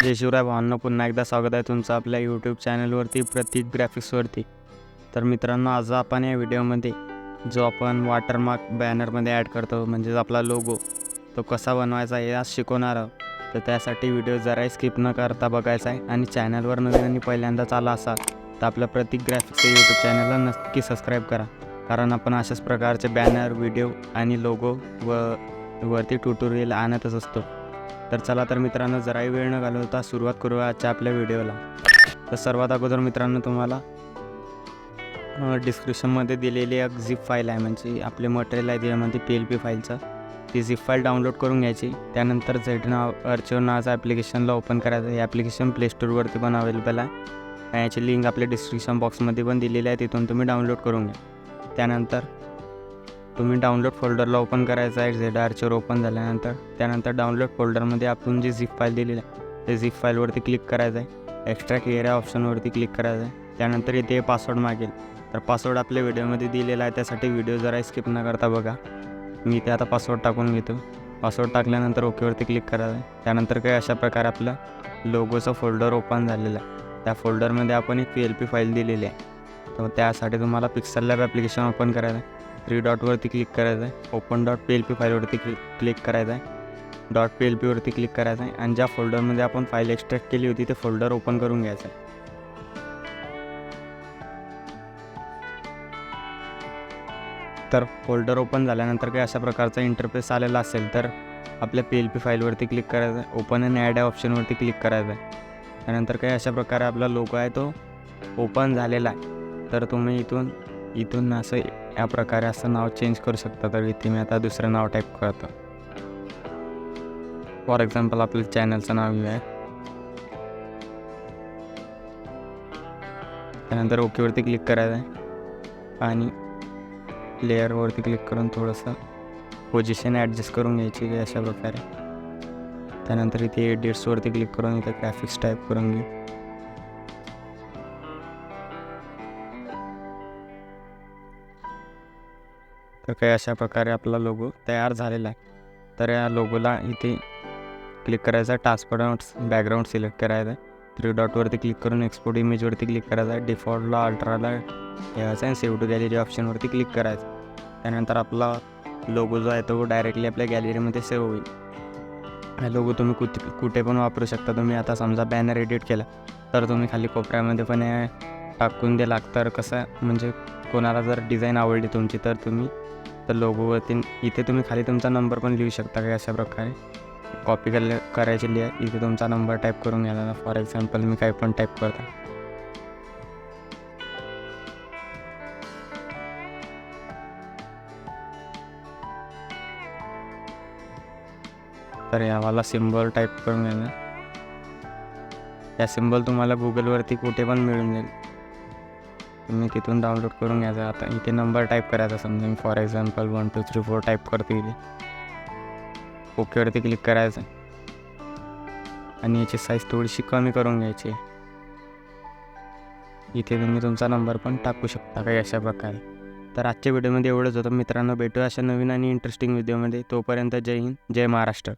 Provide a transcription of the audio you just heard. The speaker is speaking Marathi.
जय शिवराय भावांनो, पुन्हा एकदा स्वागत आहे तुमचं आपल्या यूट्यूब चॅनलवरती प्रतीक ग्राफिक्सवरती. तर मित्रांनो, आज आपण या व्हिडिओमध्ये जो आपण वॉटरमार्क बॅनरमध्ये ॲड करतो म्हणजेच आपला लोगो, तो कसा बनवायचा हे आज शिकवणार आहोत. तर त्यासाठी व्हिडिओ जराही स्किप न करता बघायचा आहे आणि चॅनलवर नवीन आणि पहिल्यांदाच आला असाल तर आपलं प्रतीक ग्राफिक्स यूट्यूब चॅनलला नक्की सबस्क्राईब करा, कारण आपण अशाच प्रकारचे बॅनर, व्हिडिओ आणि लोगो वरती ट्युटोरियल आणतच असतो. तर चला तर मित्रांनो, जराही वेळ न घालवता सुरुवात करूया आजच्या आपल्या व्हिडिओला. तर सर्वात अगोदर मित्रांनो, तुम्हाला डिस्क्रिप्शनमध्ये दिलेली एक झिप फाईल आहे, म्हणजे आपले मटेरियल आहे त्यामध्ये PLP फाईलचं. ती झिप फाईल डाउनलोड करून घ्यायची. त्यानंतर आर्चिव्ह नावाचं ॲप्लिकेशनला ओपन करायचं. हे ॲप्लिकेशन प्लेस्टोरवरती पण अवेलेबल आहे. याची लिंक आपल्या डिस्क्रिप्शन बॉक्समध्ये पण दिलेली आहे, तिथून तुम्ही डाउनलोड करून घ्या. त्यानंतर तुम्ही डाउनलोड फोल्डरला ओपन करायचं आहे. झेड आर्चिव्ह ओपन झाल्यानंतर त्यानंतर डाउनलोड फोल्डरमध्ये आपण जी झिप फाईल दिलेली आहे ते झिप फाईलवरती क्लिक करायचं आहे. एक्स्ट्रॅक्ट एरिया ऑप्शनवरती क्लिक करायचं आहे. त्यानंतर इथे पासवर्ड मागेल. तर पासवर्ड आपल्या व्हिडिओमध्ये दिलेला आहे, त्यासाठी व्हिडिओ जरा स्किप न करता बघा. मी इथे आता पासवर्ड टाकून घेतो. पासवर्ड टाकल्यानंतर ओकेवरती क्लिक करायचं आहे. त्यानंतर काही अशा प्रकारे आपलं लोगोचं फोल्डर ओपन झालेलं आहे. त्या फोल्डरमध्ये आपण एक PLP फाईल दिलेली आहे. तर त्यासाठी तुम्हाला पिक्सल लॅब ॲप्लिकेशन ओपन करायचं आहे. 3 डॉटवरती क्लिक करायचं आहे. ओपन .plp फाईलवरती क्लिक करायचं आहे. .plp वरती क्लिक करायचं आहे आणि ज्या फोल्डरमध्ये आपण फाईल एक्स्ट्रॅक्ट केली होती ते फोल्डर ओपन करून घ्यायचं आहे. तर फोल्डर ओपन झाल्यानंतर काही अशा प्रकारचा इंटरफेस आलेला असेल तर आपल्या PLP फाईलवरती क्लिक करायचं आहे. ओपन अँड ॲड या ऑप्शनवरती क्लिक करायचं आहे. त्यानंतर काही अशा प्रकारे आपला लोगो आहे तो ओपन झालेला आहे. तर तुम्ही इथून असं या प्रकारे असं नाव चेंज करू शकता. तर इथे मी आता दुसरं नाव टाईप करतो. फॉर एक्झाम्पल आपलं चॅनलचं नाव आहे. त्यानंतर ओकेवरती क्लिक करायचं आहे आणि लेअरवरती क्लिक करून थोडंसं पोझिशन ॲडजस्ट करून घ्यायची अशा प्रकारे. त्यानंतर इथे एडिट्सवरती क्लिक करून इथे ग्राफिक्स टाईप करून घेऊ. तर काही अशा प्रकारे आपला लोगो तयार झालेला आहे. तर या लोगोला इथे क्लिक करायचं आहे. ट्रान्सपरंट बॅकग्राऊंड सिलेक्ट करायचं आहे. 3 डॉटवरती क्लिक करून एक्सपोर्ट इमेजवरती क्लिक करायचं आहे. डिफॉल्टला अल्ट्राला ठेवायचं आहे. सेव्ह टू गॅलरी ऑप्शनवरती क्लिक करायचं. त्यानंतर आपला लोगो जो आहे तो डायरेक्टली आपल्या गॅलरीमध्ये सेव्ह होईल. हा लोगो तुम्ही कुठे पण वापरू शकता. तुम्ही आता समजा बॅनर एडिट केला तर तुम्ही खाली कोपऱ्यामध्ये पण टाकून दिला. तर कसं म्हणजे कोणाला जर डिझाईन आवडली तुमची तर तुम्ही तर लोगोवरती इथे तुम्ही खाली तुमचा नंबर पण लिहू शकता. काही अशा प्रकारे कॉपी करायची लिहा. इथे तुमचा नंबर टाईप करून घ्यायला. फॉर एक्झाम्पल मी काही पण टाईप करतो. तर यावाला सिम्बॉल टाईप करून घ्यायला. या सिम्बॉल तुम्हाला गुगलवरती कुठे पण मिळून जाईल. तुम्ही तिथून डाउनलोड करून घ्यायचं. आता इथे नंबर टाईप करायचा. समजा मी फॉर एक्झाम्पल 1 2 3 4 टाईप करतो. इथे ओकेवरती क्लिक करायचं आणि याची साईज थोडीशी कमी करून घ्यायची. इथे तुम्ही तुमचा नंबर पण टाकू शकता काही अशा प्रकारे. तर आजच्या व्हिडिओमध्ये एवढंच होतं मित्रांनो. भेटूया अशा नवीन आणि इंटरेस्टिंग व्हिडिओमध्ये. तोपर्यंत जय हिंद, जय महाराष्ट्र.